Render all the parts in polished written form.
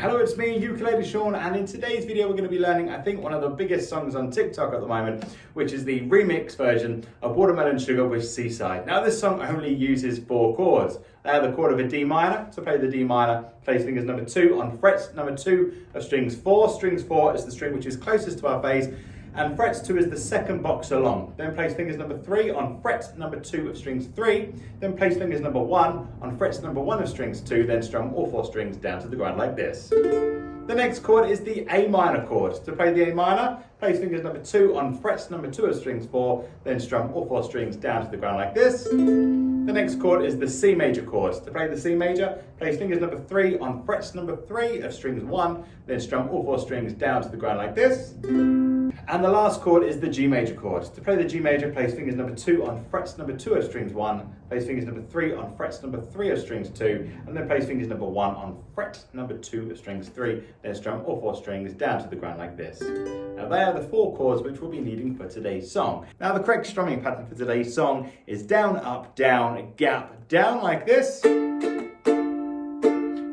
Hello, it's me, Ukulele Sean, and in today's video we're going to be learning, I think, one of the biggest songs on TikTok at the moment, which is the remix version of Watermelon Sugar with Seaside. Now this song only uses 4 chords. They have the chord of a D minor, so play the D minor, place fingers number 2 on frets number 2 of strings 4. Strings 4 is the string which is closest to our face, and frets 2 is the second box along. Then place fingers number 3 on fret number 2 of strings 3. Then place fingers number 1 on frets number 1 of strings 2. Then strum all 4 strings down to the ground like this. The next chord is the A minor chord. To play the A minor, place fingers number 2 on frets number 2 of strings 4. Then strum all 4 strings down to the ground like this. The next chord is the C major chord. To play the C major, place fingers number 3 on frets number 3 of strings 1. Then strum all 4 strings down to the ground like this. And the last chord is the G major chord. To play the G major, place fingers number 2 on frets number 2 of strings 1, place fingers number 3 on frets number 3 of strings 2, and then place fingers number 1 on fret number 2 of strings 3, then strum all 4 strings down to the ground like this. Now they are the 4 chords which we'll be needing for today's song. Now the correct strumming pattern for today's song is down, up, down, gap, down like this.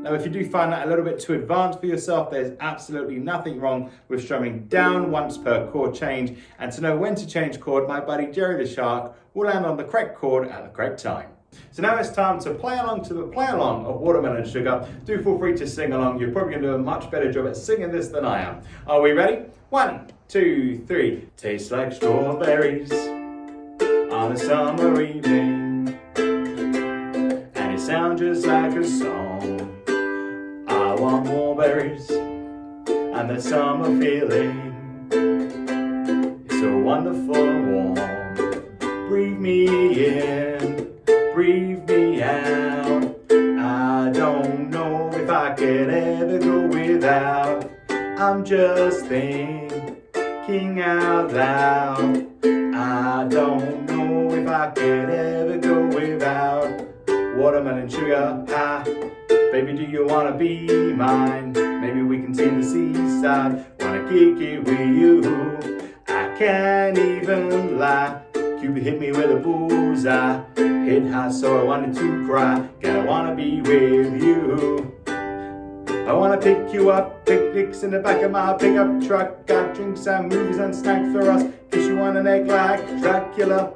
Now, if you do find that a little bit too advanced for yourself, there's absolutely nothing wrong with strumming down once per chord change. And to know when to change chord, my buddy Jerry the Shark will land on the correct chord at the correct time. So now it's time to play along to the Playalong of Watermelon Sugar. Do feel free to sing along. You're probably going to do a much better job at singing this than I am. Are we ready? 1, 2, 3. Tastes like strawberries on a summer evening, and it sounds just like a song. I want more berries and that summer feeling. It's so wonderful and warm. Breathe me in, breathe me out. I don't know if I could ever go without. I'm just thinking out loud. I don't know if I could ever go without watermelon sugar high. Baby, do you wanna be mine? Maybe we can see the seaside. Wanna kick it with you? I can't even lie. Cupid hit me with a bullseye. Hit high, so I wanted to cry. Gotta wanna be with you. I wanna pick you up, picnics in the back of my pickup truck. Got drinks and movies and snacks for us. Kiss you on an egg like Dracula.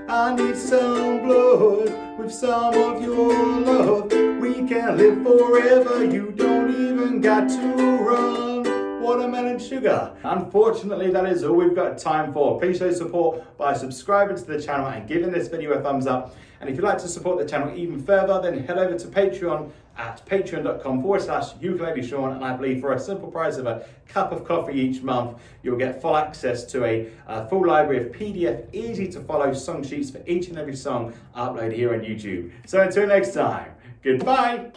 I need some blood with some of your love. We can live forever, you don't even got to run. Watermelon sugar. Unfortunately, that is all we've got time for. Please show support by subscribing to the channel and giving this video a thumbs up. And if you'd like to support the channel even further, then head over to Patreon at patreon.com/ukulele Sean, and I believe for a simple price of a cup of coffee each month, you'll get full access to a full library of PDF, easy to follow song sheets for each and every song uploaded here on YouTube. So until next time, goodbye.